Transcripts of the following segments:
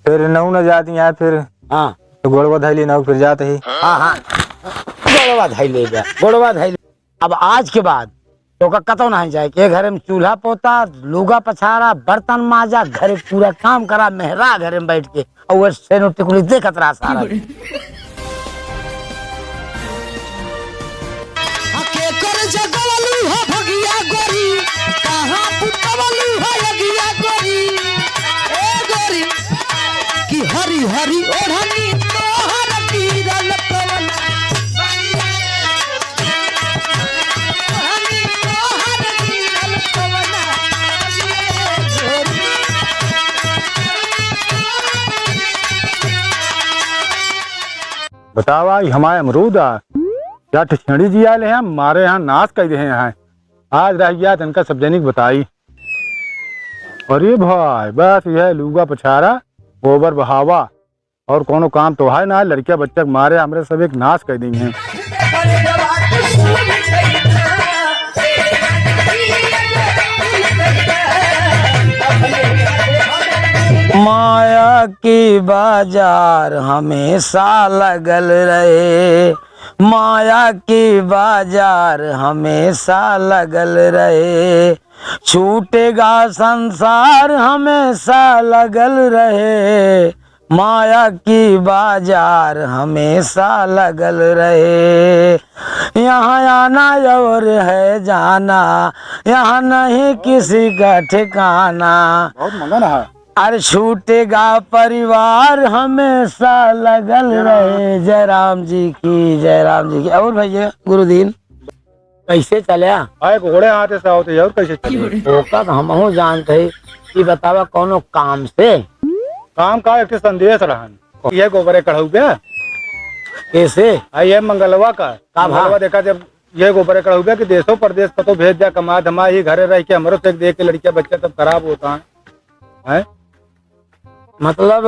फिर नऊ न जाती है फिर। हाँ तो गोड़वा धैली नऊ फिर जाते ही। हाँ गोड़वा धैले जा गोड़वा धैले। अब आज के बाद तो कतौ नहीं जाए के घर में चूल्हा पोता लुगा पछाड़ा बर्तन माजा घरे पूरा काम करा मेहरा घरे में बैठ के और सेनो टिकुली देखत रहा सारा। हरी हरी ओढ़नी तोहर गिरल पवन ओढ़नी तोहर गिरल पवन बतावा हमारे अमरूद या ठिठड़ी जी आए हैं हमारे यहाँ नाश कर रहे हैं। आज रह गया तनका सब जनिक बताई। अरे भाई बस यह लूगा पछाड़ा गोबर बहावा और कोनो काम तो है ना। लड़किया बच्चा मारे हमरे सब एक नाश कर दी हैं। माया की बाजार हमेशा लगल रहे, माया की बाजार हमेशा लगल रहे, छूटेगा संसार हमेशा लगल रहे, माया की बाजार हमेशा लगल रहे। यहाँ आना और है जाना, यहाँ नहीं किसी का ठिकाना। बहुत मंगन है। अरे छूटेगा परिवार हमेशा लगल रहे। जय राम जी की, जय राम जी की। और भैया गुरुदीन कैसे चलिया? आए घोड़े हाथे से होते और कैसे ओका तो हम जानते कि बतावा कोनो काम से काम का एक संदेश रहन ये गोबरे कढ़ऊ गया कैसे ये मंगलवा का मंगलवा देखा जब ये गोबरे कढ़ऊ गया कि देशों प्रदेश पतो भेज दिया कमा धमा ही घरे रह के हमारे से देख के लड़कियां बच्चे सब खराब होता है। मतलब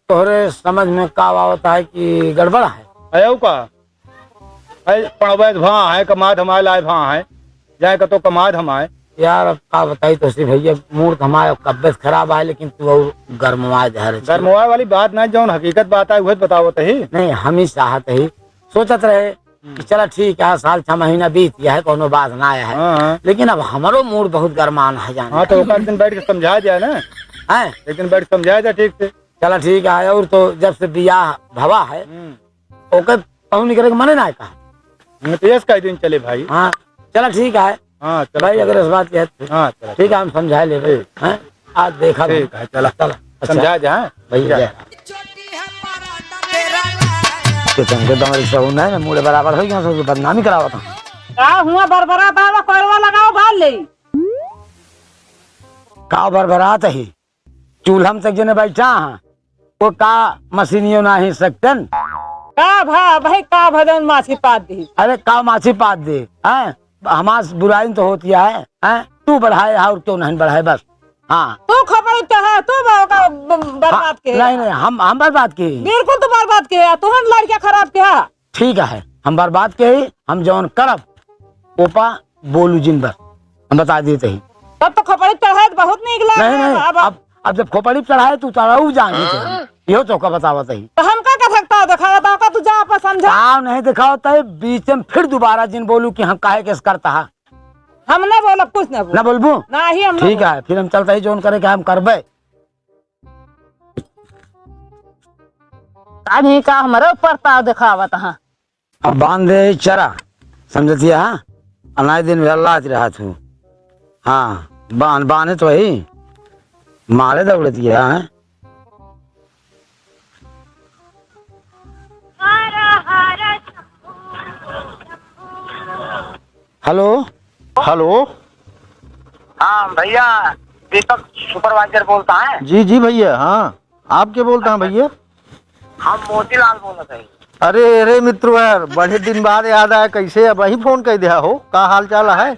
तोहरे समझ में का होता है कि गड़बड़ है? अयो का पढ़वे भाँ है कमा धमाए लाए भाँ है जाए का तो कमा धमाए। यार का बताई तो सी भैया मूड हमारा तबियत खराब है लेकिन तू और गर्मवा जा रहे। गर्मवा वाली बात ना जो हकीकत बात है वही बताओ तो ही नहीं हम ही चाहत ही सोचत रहे कि चला ठीक है साल 6 महीना बीत गया है कोनो बात ना आया है लेकिन अब हमारो मूड बहुत गर्मान है जाना। हाँ तो एक दिन बैठ के समझा जाए ना है एक दिन बैठ समझाया जाए ठीक से। चला ठीक है और तो जब से बियाह भवा है ओके पहुँच करे मने ना कहा तेज का दिन चले भाई। हाँ चला ठीक है। हाँ भाई अगर इस बात की हाँ ठीक है हम समझा ले भाई आज देखा ठीक है चला चला समझा जाए भैया ना मुड़े बराबर हो गया तो बदनामी करावा था हुआ बरबरा बाबा कोरवा लगाओ भाल ले का बरबरात ही चूल्हा में तक जने बैठा है वो का मशीनियों ना ही सकतन का भा भाई का भजन माछी पात दी। अरे का माछी पात दे हैं हमार बुराई तो होती है तू बढ़ाए और तो नहीं बढ़ाए बस। हाँ तू खबर है तू का बर्बाद के नहीं हम बर्बाद के बिल्कुल तो बर्बाद के तू लड़कियां खराब के ठीक है हम बर्बाद के ही हम जौन करब ओपा बोलू जिन भर हम बता देते ही तब तो खपड़ी चढ़ाए बहुत निकला। नहीं अब जब खोपड़ी चढ़ाए तू चढ़ाऊ जाएंगे यो तो का बतावत ही तो हम का सकता दिखावा का तू जा पर समझा नहीं दिखावता है बीच में फिर दोबारा जिन बोलू कि हम काहे केस करता है हम नहीं बोला कुछ नहीं बोलबू ना ही हम ठीक है फिर हम चलते ही जोन करे हम करबे नहीं का हमारे ऊपर ताव दिखावत है। अब बांधे चरा समझतिया अनाज दिन अल्लाह रहा तू हाँ बांधे तो वही मारे दौड़ती है। हेलो हेलो हाँ भैया दीपक सुपरवाइजर बोलता है। जी जी भैया हाँ आप क्या बोलता हैं भैया? हम मोतीलाल बोल रहे हैं। अरे अरे मित्र यार बड़े दिन बाद याद आया कैसे अब वही फोन कर दिया हो का हाल चाल है?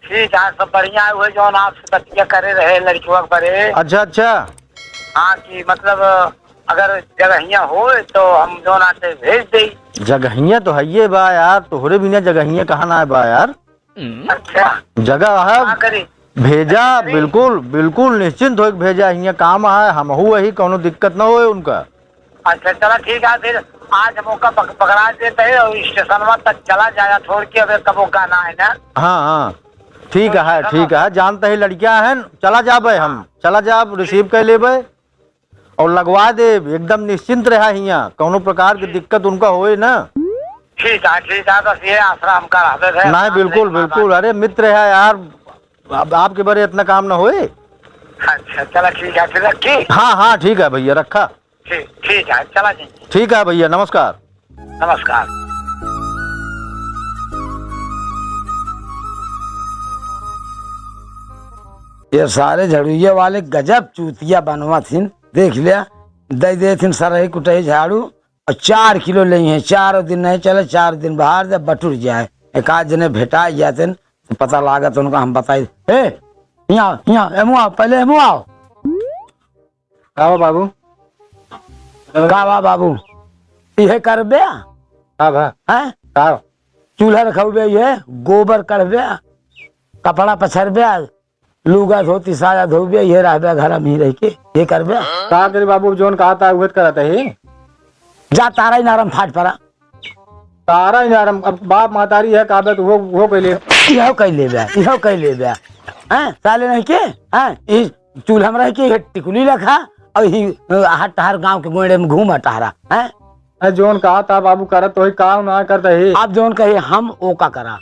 ठीक है सब बढ़िया है जो आपसे बतिया करे रहे लड़कियों करे। अच्छा अच्छा हाँ कि मतलब अगर जगहिया हो तो हम जो आते भेज दे। जगहिया तो है ये बा यार तोहरे बिना जगहिया कहाँ ना है बा यार। अच्छा जगह है भेजा बिल्कुल बिल्कुल निश्चिंत हो के भेजा, यहाँ काम है, हम वही कोनो दिक्कत ना होए उनका। अच्छा चलो ठीक है, फिर आज मौका पकड़ा देते है और स्टेशन तक चला जाया छोड़ के, अब कबो गाना है ना। हाँ हाँ ठीक है, जानते ही लड़कियां हैं, चला जाबे हम, चला जाब रिसीव कर लेबे और लगवा दे, एकदम निश्चिंत रहा, यहाँ कोनो प्रकार की दिक्कत उनका होए ना। ठीक है, बस ये आसरा हमका रहते थे। नहीं बिल्कुल बिल्कुल, अरे मित्र है यार, अब आपके बारे इतना काम ना होए। अच्छा चलो ठीक है, फिर रखी। हाँ ठीक है भैया, रखा। ठीक है, चला जी। ठीक है भैया, नमस्कार। नमस्कार। ये सारे झड़ुए वाले गजब चूतिया बनवा थीन, देख लिया, दे दे थीन सरही कुटही झाड़ू और 4 किलो ले हैं, 4 दिन नहीं चले, 4 दिन बाहर जब बटुर जाए, एक आध जने भेटा जाते तो पता लागत उनका, हम बताई यहाँ एमू आओ, पहले एमू आओ। का बाबू का बाबू ये करबे का भा हैं, का चूल्हा रखबे, ये गोबर करबे, कपड़ा पछरबे, लुगा धोती साया धोबे, ये रहबे घर में ही रह के, ये करबे। का करे बाबू, जोन कहा था उहे करत है। जा तारा ही नारम फाट पड़ा, तारा ही नारम, अब बाप महतारी है काबे तो वो कैले इहो कह लेबे हैं, साले नहीं के हैं, इस चूल्हा में रह के टिकुली रखा और ही हट हर गांव के गोड़े में घूम टहरा हैं। जोन कहा था बाबू करत तो काम ना करता है। आप जोन कहे हम ओ का करा,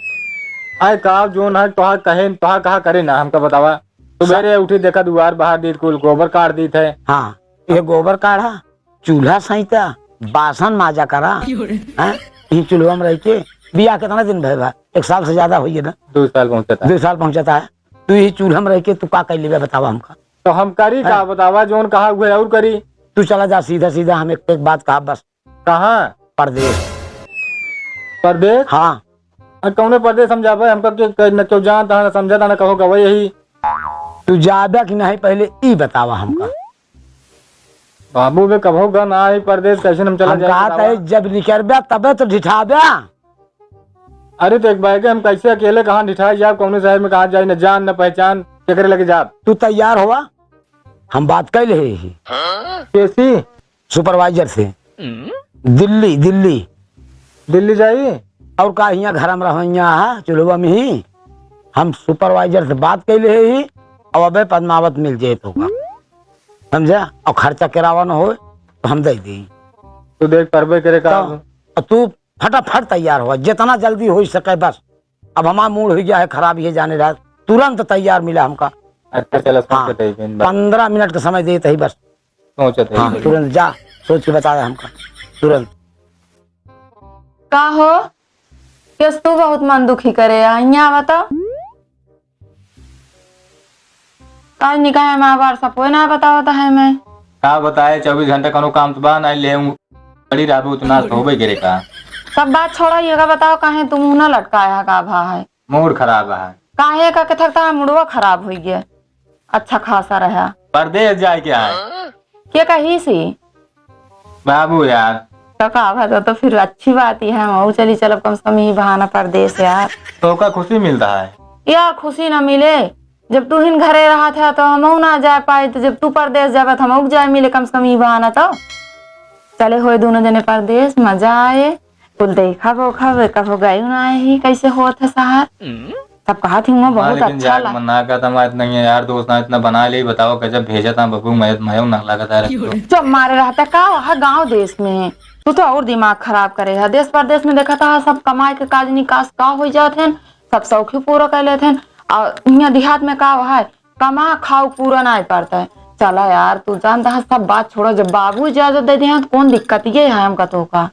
आए का जोन है तोहा कहे तोहा कहा करे ना, हमका बतावा। सुबेरे उठी देखा दुआर बाहर दी, कुल गोबर काट दी थे। हाँ ये गोबर काढ़ा, चूल्हा सहिता, बासन माजा करा हैं, यही चूल्हा में रह के। बिया कितना दिन भय, 1 साल से ज्यादा हुई है ना, 2 साल पहुंचता 2 साल पहुंचता है। तू यही चूल्हा में रह के तू का कर लेबे, बतावा हमका। तो हम करी का बतावा, जोन कहा हुए और करी। तू चला जा सीधा, हम एक बात कहा बस, कहाँ परदेश। परदेश? हाँ कौने परदेश समझावे हमका, क्यों जानता है समझता ना कहो गवा यही। तू जाबे कि नहीं पहले ई बतावा हमका। बाबू में कहो गा ना ही परदेश, कैसे हम चला हम कहा जाए। था जब निकलबे तबे तो ढिठाबे। अरे तो एक बार हम कैसे अकेले कहाँ ढिठाई जाब, कौन शहर में कहाँ जाए, न जान न पहचान, केकरे लगे जाब। तू तैयार हुआ, हम बात कर ले ही कैसी सुपरवाइजर से, दिल्ली जाइए और का यहाँ घर में रहिया है चुलवा में ही, हम सुपरवाइजर से बात कर ले ही, और अबे पद्मावत मिल जाए तो समझा, और खर्चा करावा न हो तो हम दे दी। तू देख परबे करे का। तो तू फटाफट तैयार हुआ, जितना जल्दी हो सके बस। अब हमारा मूड हो गया है खराब, ये जाने रहा, तुरंत तैयार मिला हमका। अच्छा चलो, हाँ, 15 मिनट का समय देते ही बस। सोचते हाँ तुरंत जा, सोच के बता दे हमका तुरंत। का हो किस तू बहुत मन दुखी करे, यहाँ बताओ काज निकाह है, माँ बार सब ना बताओ है। मैं का बताए, 24 घंटे कनो काम तो बा नहीं ले बड़ी रात उतना होबे करे का। सब बात छोड़ा, ये का बताओ काहे तुम मुंह न लटकाया का भा है, मूड खराब है। काहे का के थकता है, मुड़वा खराब हो गया, अच्छा खासा रहा। परदेश जाए क्या है क्या कही सी बाबू यार, तो का तो फिर अच्छी बात ही है, मऊ चली चलो कम से कम ही बहाना परदेश यार। तो का खुशी मिलता है यार, खुशी ना मिले, जब तू हिन घरे रहा था तो हम ना जा पाए, तो जब तू परदेश जावे तो हम जाए मिले, कम से कम ही बहाना तो चले हुए दोनों जने परदेश, मजा आए, कुल देखा वो खब कब गए ना ही कैसे होत है शहर, तब कहा थी मैं बहुत अच्छा लगा। मना का तमा इतना यार दोस्त ना इतना बना ले, बताओ कैसे भेजा था बबू, मैं ना लगा था। जब मारे रहता का वहाँ गाँव देश में, तू तो और दिमाग खराब करे है। देश परदेश में देखा था सब कमाई के काज निकास का हो जाते हैं, सब शौक पूरा कर लेते हैं, और यहाँ देहात में का है कमा खाओ पूरा नहीं पड़ता है। चला यार, तू जानता है सब बात छोड़ो, जब बाबू इजाजत दे दिया तो कौन दिक्कत ये है हमका तो का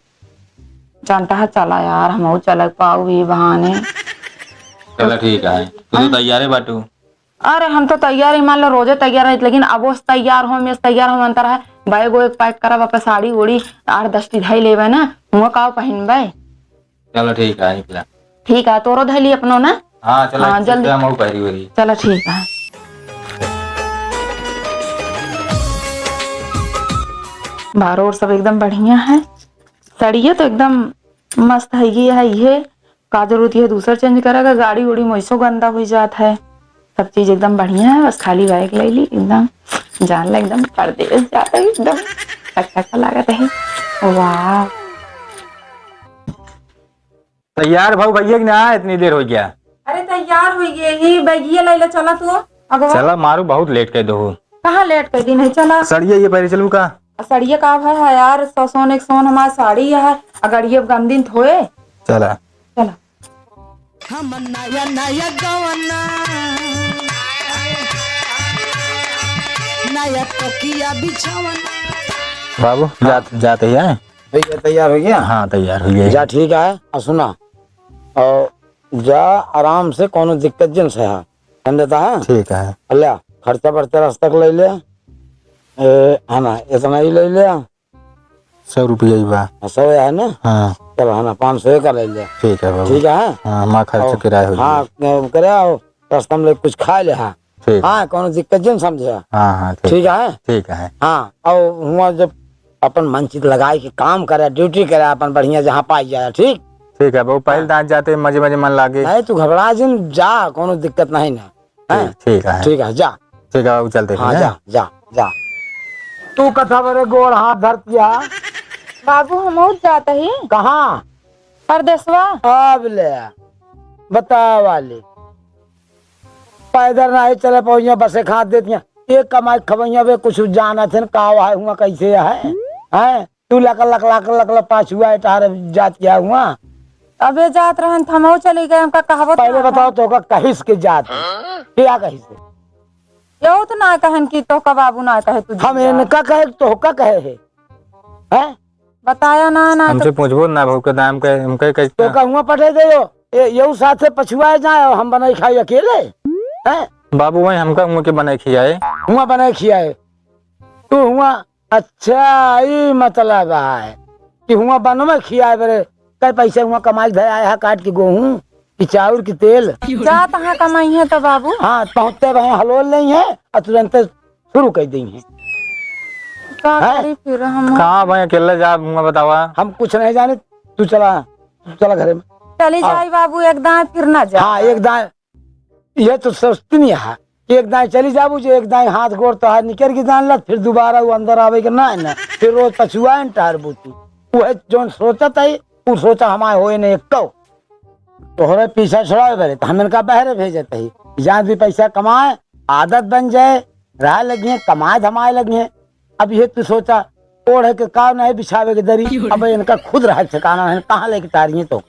जानता है। चला यार, हम चल पाऊ भी बहाने। चलो ठीक है, तू तैयार है बाटू? अरे हम तो तैयार ही, मान लो रोजे तैयार है, लेकिन अब वो तैयार हो मैं तैयार हो अंतर है। बैग वो एक पैक करा, वापस साड़ी उड़ी 8-10 ढाई लेवे ना, मुँह का पहनबे। चलो ठीक है, निकला ठीक है, तोरो धैली अपनो ना। हाँ चलो, हाँ, जल्दी। हम पहरी हुई। चलो ठीक है। बार और सब एकदम बढ़िया है, सड़िए तो एकदम मस्त है। ये का जरूरत है दूसरा चेंज करेगा, गाड़ी उड़ी मोइसो गंदा हो जाता है। सब चीज एकदम बढ़िया है, बस खाली बाइक ले ली एकदम जान ला एकदम परदेश जाता है एकदम अच्छा लागत है। वाह तैयार भाऊ भैया कि ना इतनी देर हो गया। अरे तैयार हुई यही बैगिया ले चला तू अगवा चला मारू बहुत लेट कर दो। कहाँ लेट कर दी नहीं चला सड़िए ये पहले चलू का साड़िया का है यार 100 एक सोन हमारी साड़ी है अगर ये गम दिन थोए चला चला हम नया नया गवना नया तकिया बिछावना। बाबू जाते ही आए। भैया तैयार हो गया। हाँ तैयार हो गया। जा ठीक है और सुना और जा आराम से कोनो दिक्कत जन से है समझता है। ठीक है। अल्लाह खर्चा बर्चा रास्ता ले ले है ना इतना ही ले ले 100 रुपया ही बा। 100 है ना। हाँ चलो है ना 500 का ले ले। ठीक है बाबू। ठीक है। हाँ माँ खर्च किराया हो जाएगा। हाँ करे आओ रास्ता में कुछ खा ले। हाँ ठीक। हाँ कोनो दिक्कत जन समझे। हाँ हाँ ठीक है। ठीक है। हाँ और हुआ जब अपन मन चित लगाए कि काम करे ड्यूटी करे अपन बढ़िया जहाँ पाई जाए। ठीक ठीक है बाबू पहले दांत जाते मजे मजे मन लागे। नहीं तू घबरा जिन जा कोनो दिक्कत नहीं ना है। ठीक है। ठीक है जा। ठीक है बाबू चलते हाँ हैं। जा जा जा तू कथा बरे गोर हाथ धरतिया बाबू हम और जाते ही कहाँ परदेशवा अब ले बता वाली पैदल नहीं चले पहुंचे बसे खा देती एक कमाई खबैया वे कुछ जाना थे का है हुआ कैसे है तू luck luck luck luck luck पाँच हुआ टार जात क्या हुआ अबे जात रहन थमो चली गए हमका कहावत पहले बताओ तो का कहिस के जात क्या कहिस यो तो ना कहन की तो का बाबू ना कहे तुझे हम इनका कहे तो का कहे है बताया ना ना हमसे पूछबो ना भाऊ के दाम के हमके तो कैसे का हुआ पटे दे यो साथ से पछुआए जाए हम बनाई खाई अकेले है बाबू वही हमका मुँह के बनाए खियाए। हुआ बनाए खियाए तू हुआ अच्छा ये मतलब है कि हुआ बनो में खियाए बरे कई पैसे हुआ कमाई भे आया है काट के गेहूं की चाउर की तेल जा तहाँ कमाई है तो बाबू हाँ पहुँचते वही हलोल नहीं है और तुरंत शुरू कर दी है। का करी फिर हम कहाँ भाई अकेले जा मुँह बतावा। हम कुछ नहीं जाने तू चला घरे में। चली जाई बाबू एक दाएं फिर ना जा। हाँ एक दाएं ये तो सोचती नहीं है एक दाएं चली जाबू जो एक दाएं हाथ गोड़ तो हाथ निकल के जान लग फिर दोबारा वो अंदर आवे के ना फिर रोज पछुआ टार बूतू वो जो सोचत है वो सोचा हमारे होए नहीं एक तोहरे पीछा छोड़ा बरे तो हम इनका बहरे भेजते ही जहाँ भी पैसा कमाए आदत बन जाए रह लगी है कमाए धमाए लगी है। अब ये तू सोचा ओढ़े के काम नहीं बिछावे के दरी अब इनका खुद रह ठिकाना है कहाँ लेके तारी है तो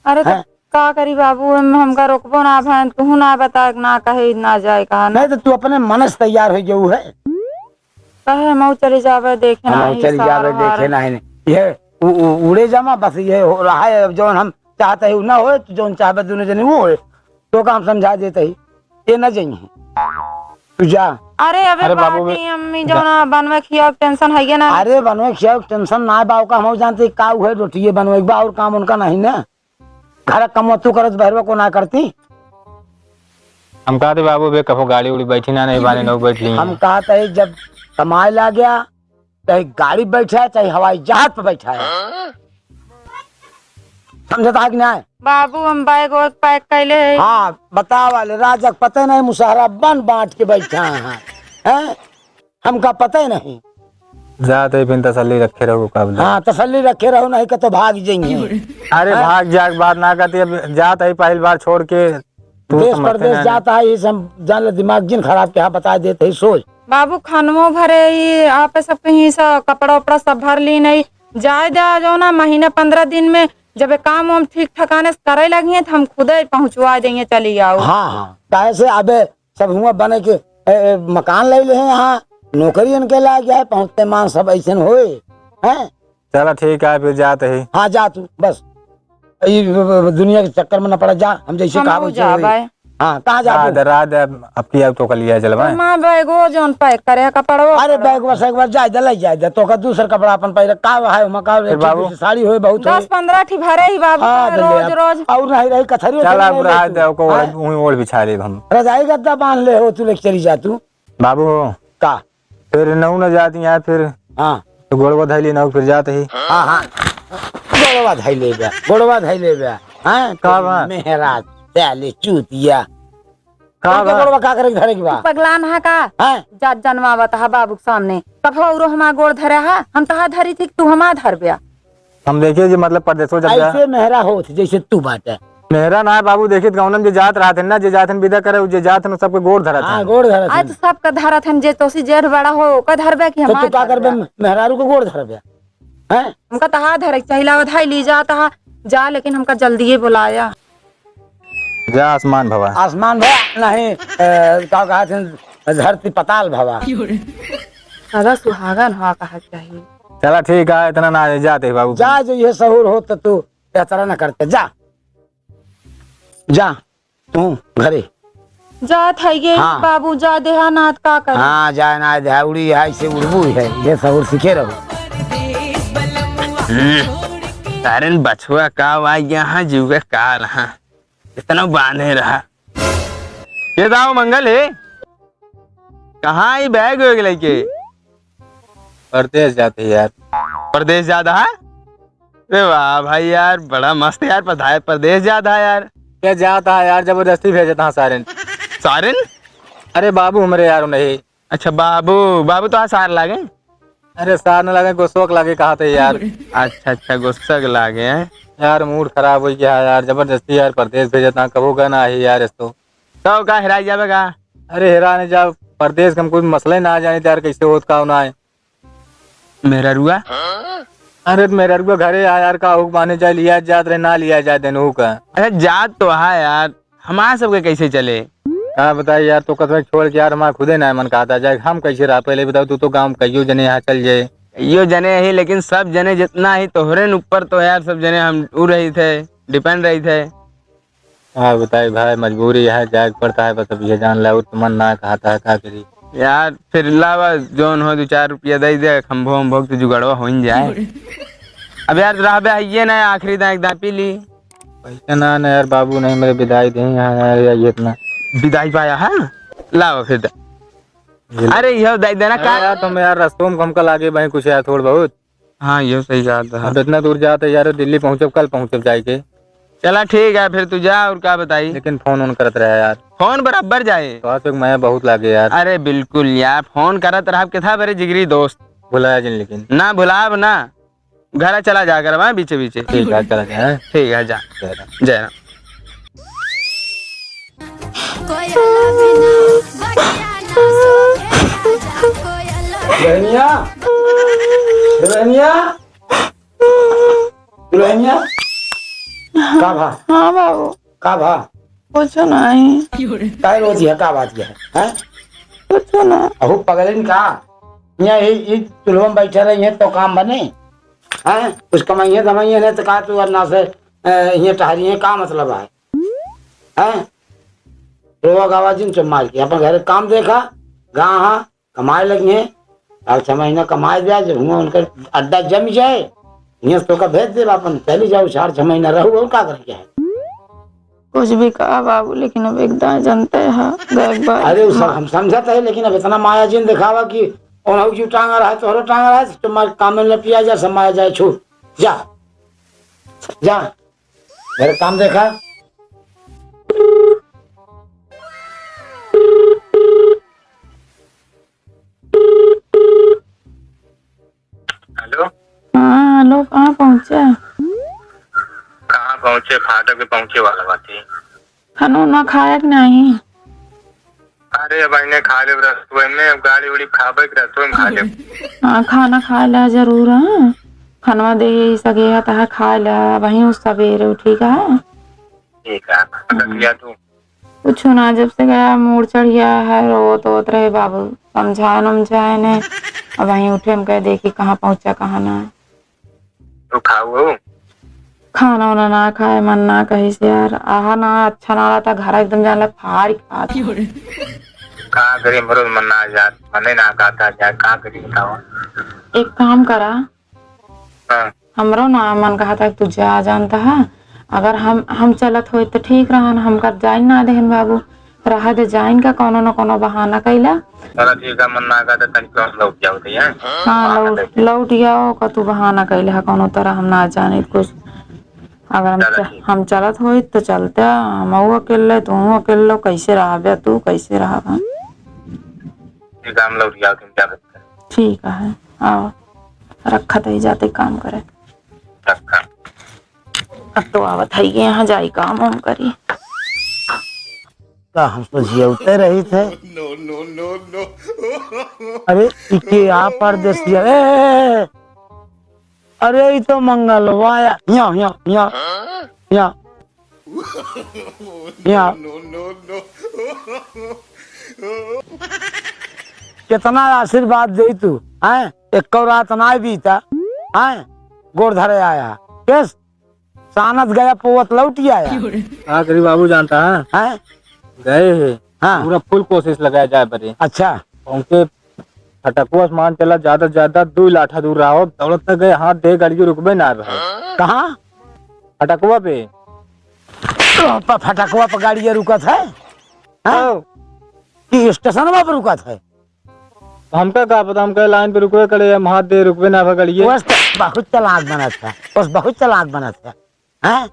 अरे तो का करी बाबू हमका रोकबो ना भैन कहूँ ना बता ना कहे ना जाए कहा ना नहीं तो तू अपने मन से तैयार हो जाऊ है कहे मऊ चली जावे देखे ना चली जावे देखे ना ये उड़े जमा बस ये हो रहा है जो हम चाहते है ना हो जो चाहे दोनों जने वो हो तो काम समझा देते ही ये न जाइए तू जा। अरे अबे बाबू अम्मी जो ना बनवे खिया टेंशन है ना। अरे बनवे खिया टेंशन ना बाबू का हम जानते का है रोटी बनवे बा और काम उनका नहीं ना घर कम तू करत बहरवा को ना करती। हम कहते बाबू बे कहो गाड़ी उड़ी बैठी ना नहीं बाने न बैठ ली। हम कहते है जब कमाए ला गया चाहे गाड़ी बैठा है चाहे हवाई जहाज पे बैठा है समझता है कि नहीं बाबू हम बैग वैग पैक कैले है। हाँ बता वाले राजा पता नहीं मुसहरा बन बांट के बैठा है हमका पता ही नहीं। जाते फिर तसल्ली रखे रहो कब। हाँ तसल्ली रखे रहो नहीं तो भाग जाएंगे। अरे भाग जाग बात ना करती अब जात है पहली बार छोड़ के देश परदेश जाता है ये सब जान ले दिमाग जिन खराब क्या बता देते ही सोच। बाबू खानमो भरे ही आप सब कहीं सब कपड़ा उपड़ा सब भर ली नहीं जाए जा जो ना महीना 15 दिन में जब काम हम ठीक ठकाने से करे लगी तो हम खुद ही पहुँचवा देंगे चली आओ। हाँ हाँ कैसे अबे सब हुआ बने के मकान ले ले यहाँ नौकरी इनके ला गया है पहुँचते मान सब ऐसे होए हैं। चलो ठीक है फिर जाते ही। हाँ जा तू बस दुनिया के चक्कर में न पड़ा जा हम जैसे कहा हाँ कहाँ जा रात अपनी अब तो कर लिया चल भाई माँ बैगो जोन पैक करे कपड़ा। अरे बैग बस एक बार जाए ले जाए तो का दूसरा कपड़ा अपन पहले का है मकान बाबू साड़ी होए बहुत 10-15 ठी भरे ही बाबू रोज रोज और नहीं रही कथरी चल अब रात को ओढ़ बिछा ले हम रजाई गद्दा बांध ले हो तू लेके चली जा तू बाबू का फिर नौ न जाती है फिर हाँ तो गोड़वा धैली नौ फिर जाते ही। हाँ हाँ गोड़वा धैले बा हाँ का बा? मेहराज त्याले चूतिया कहाँ उनके बा? गोड़वा का करे धरे की बा पगलान है का हैं जा जनवावत है बाबू के सामने कब औरो हमारा गोड़ धरे है हम तहा धरी थी तू हमारा धर बिया हम देखिए जी मतलब परदेशो जब जा ऐसे मेहरा होत जैसे तू बात है। मेहरा ना है बाबू देखिए गाँव में जात रहा थे ना जे जात विदा करे जे जात सबके गोड़ धरा हाँ था। गोड़ धरा आज तो सबका धरा थन जे तोसी जेठ बड़ा हो का धरबे की तो तू हमारा का करबे मेहरारू को गोड़ धरबे हैं हमका तहा धरे चाहिला धाई ली जा तहा जा लेकिन हमका जल्दी बुलाया जा आसमान भवा आसमान भवा नहीं का कहा थे धरती पताल भवा सदा सुहागन हुआ कहा चाहिए। चला ठीक है इतना ना जाते बाबू जा जो ये सहूर हो तो तू बेहतर न करते जा जा तू घरे जा थाइए हाँ। बाबू जा देहा नाथ का कर हाँ जाए ना जाए उड़ी है से उड़बू है ये सहूर सीखे रहो। तारन बछुआ का वा यहाँ जुगे का रहा इतना बांधे रहा ये दाओ मंगल है कहाँ ही बैग हो गए के परदेश जाते यार प्रदेश ज्यादा है अरे वाह भाई यार बड़ा मस्त यार पढ़ाई प्रदेश ज्यादा है यार क्या जाता है यार जबरदस्ती भेजता है सारे सारिन अरे बाबू हमारे यार नहीं अच्छा बाबू बाबू तो सार लागे अरे सार न लगे गोशोक लगे कहा थे यार अच्छा गुस्सा लागे हैं यार मूड खराब हो गया यार जबरदस्ती यार परदेश भेजता कबो का ना है यार इसको तो का हिराई जावे का अरे हेरा ने जब परदेश का कोई मसला ही ना आ जाने यार कैसे होत का ना है मेरा रुआ अरे मेरे रुआ घरे आ यार का हुक माने जाए लिया जात रहे ना लिया जाए देनू का अरे जात तो है यार हमारा सबके कैसे चले हाँ बताइए यार तो कसम छोड़ के यार हमारा खुदे ना मन कहता जाए हम कैसे रहा पहले बताओ तू तो गाँव कहियो जने यहाँ चल जाए यो जने ही लेकिन सब जने जितना ही तोहरे न ऊपर तो यार सब जने हम उ रही थे डिपेंड रही थे। हाँ बताइए भाई मजबूरी है जाग पड़ता है बस अब ये जान ला तो मन ना कहता है क्या करी यार फिर लावा जोन हो 2-4 रुपया दे दे खम्भो वम्भो तो जुगाड़वा हो ही जाए। अब यार रह ये ना आखिरी दां एक दां पी ली पैसा ना यार बाबू नहीं मेरे विदाई दे यार ये इतना विदाई पाया है लावा फिर दा। अरे यह दाई देना का यार तुम यार रस्तों में हमका लागे भाई कुछ यार थोड़ा बहुत हाँ ये सही कहा था। अब इतना दूर जाते यार दिल्ली पहुँचब कल पहुँचब जाए चला ठीक है फिर तू जा और क्या बताई लेकिन फोन ऑन करत रहा यार फोन बराबर जाए तो मैं बहुत लागे यार अरे बिल्कुल यार फोन करत रहा के था मेरे जिगरी दोस्त भुलाया जिन लेकिन ना भुलाब ना घर चला जा कर वहाँ बीचे बीचे ठीक है चला जाए ठीक है जा जय राम। दुल्हनिया दुल्हनिया दुल्हनिया का भा हाँ बाबू का भा कुछ नहीं काय रोज है का बात है हैं कुछ ना अहू पगलिन का यहाँ ये चूल्हा में बैठे रही है तो काम बने हैं कुछ कमाइए दमाइए नहीं तो कहा तू वरना से ये टहरी है का मतलब है हैं रोवा गावा जिन चुप मार के अपन घर काम देखा गाँव हाँ कमाए लगी है 6 महीना कमाए दिया जब हुआ उनका अड्डा जम जाए यहाँ तो का भेज दे अपन चली जाओ 4-6 महीना रहू और का करके है कुछ भी कहा बाबू लेकिन अब एकदम जानते हैं देख बार अरे वो सब हम समझते है लेकिन अब इतना माया जिन दिखावा कि उन्होंने क्यों टांगा रहा है तोहरो टांगा रहा है तुम्हारे काम में लपिया जा सब माया जाए छूट जा जा मेरे काम देखा हेलो हाँ हेलो कहाँ पहुँचे कहाँ पहुँचे फाटक पे पहुँचे वाला बात है। खाना ना खाया कि नहीं अरे अब इन्हें खा ले रसोई में अब गाड़ी उड़ी खाबे रसोई में खा ले। हाँ खाना खा ला जरूर है खानवा दे सके है तो खा ला वहीं उस सवेरे ठीक है ठीक है रख लिया तू कुछ ना जब से गया मूड चढ़ गया है रोत वोत रहे बाबू समझाए नमझाए ने अब वहीं उठे हम कह देखी कहाँ पहुँचा कहाँ ना तू खाओ खाना वाना ना खाए मन ना कही से यार आहा ना अच्छा ना रहा था घर एकदम जान लग फाड़ खा कहाँ करी मरो मन ना जात मने ना खाता जाए कहाँ करी बताओ। एक काम करा हाँ हमरो ना मन कहा था तू जा जानता है अगर हम चलत हो तो ठीक रहा हम कर जाइन ना देहन बाबू रहा दे जाइन का कोनो न कोनो बहाना कैला चलो ठीक है मन ना खाता तनी क्लास लौट जाओ तो यार हाँ लौट जाओ का तू बहाना कैले है कोनो तरह हम ना जाने कुछ अगर चलो ठीक। हम चलत होई तो चलते, हम अकेले तू अकेले, कैसे रहा तू कैसे रहा। ठीक है, हम लोग जाओ, तुम क्या करते हैं? ठीक है, आओ रखा ही जाते काम करे। रखा। अब तो आवत है यहाँ जाई काम हम करी। हम तो जियते रही थे। अरे इके यहाँ परदेसिया, अरे ये तो मंगलवा यहाँ यहाँ यहाँ यहाँ यहाँ कितना आशीर्वाद दे तू हैं, एक रात ना बीता हैं, गोड़ धरे आया केस सानत गया पोवत लौटी आया। हाँ गरीब बाबू जानता है, हैं गए है हाँ पूरा फुल कोशिश लगाया जाए बरे अच्छा उनके फटकुआ मान चला ज्यादा से ज्यादा 2 लाठा दूर रहा हो, दौड़त तक गए, हाथ दे गाड़ी रुकबे ना रहे। कहाँ फटकुआ पे फटकुआ पर गाड़ी रुकत है हैं? कि स्टेशन पर रुकत है? हमका का पता, हम कहे लाइन पे रुकवे करे, हम हाथ दे रुकवे ना गाड़ी। बस बहुत चालाक बना था, बस बहुत चालाक बना था हैं।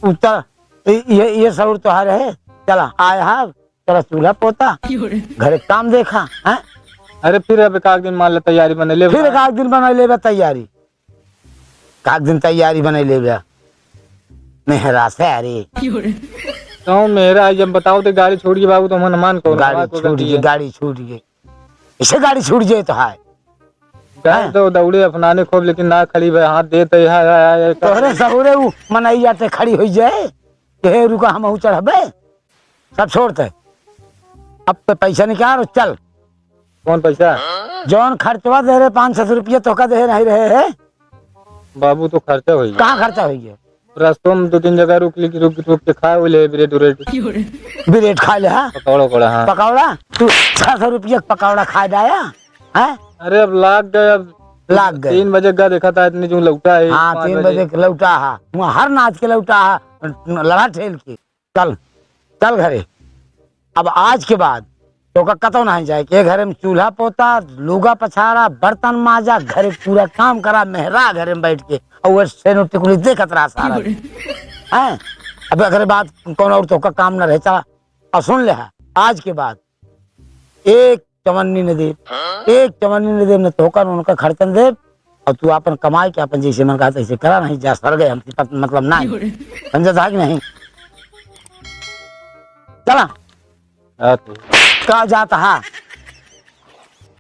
उत्तर ये सौर त्योहार है, चला आया है, चला चूल्हा पोता घर काम देखा हैं। अरे फिर अब एक दिन मान ले तैयारी बने ले, फिर एक दिन बना ले तैयारी, एक दिन तैयारी बने ले मेहरा से। अरे तो मेरा जब बताओ तो गाड़ी छोड़ के बाबू, तो हम मान को गाड़ी छूट गई, गाड़ी छूट गई, इसे गाड़ी छूट जाए तो है गाड़ी तो दौड़े अपनाने खूब, लेकिन ना खड़ी भाई हाथ देते तोहरे सहुरे उ मनाई जाते खड़ी हो जाए के रुका हम चढ़बे, सब छोड़ते। अब तो पैसा निकाल चल। कौन पैसा? जौन खर्चवा दे रहे 500 रुपया तो का दे नहीं रहे है बाबू, तो खर्चा हुई, कहाँ खर्चा हुई है? रास्तों में 2-3 जगह रुक के खाए हुए ब्रेड खा ले हाँ? पकौड़ा। हाँ पकौड़ा तू 600 रुपया पकौड़ा खा जाया है? अरे अब लाग गए, अब लाग गए 3 बजे का देखा था, इतनी जो लौटा है। हाँ 5 3 बजे के लौटा है, वहाँ हर नाच के लौटा है, लड़ा ठेल के। चल चल घरे, अब आज के बाद तो का कतो नहीं जाए के घरे में चूल्हा पोता, लुगा पछाड़ा, बर्तन माजा, घरे पूरा काम करा, मेहरा घरे में बैठ के और सेनो टिकुली देखत रहा सारा हैं। अब अगर बात कौन और तो का काम न रहे चला। और सुन ले आज के बाद एक चवन्नी न दे, एक चवन्नी न दे न तो कर उनका खर्चन दे, और तू अपन कमाई के अपन जैसे मन कहता ऐसे करा, नहीं जा सर गए हम मतलब नहीं समझा था कि नहीं। चला हाँ, कहा जाता है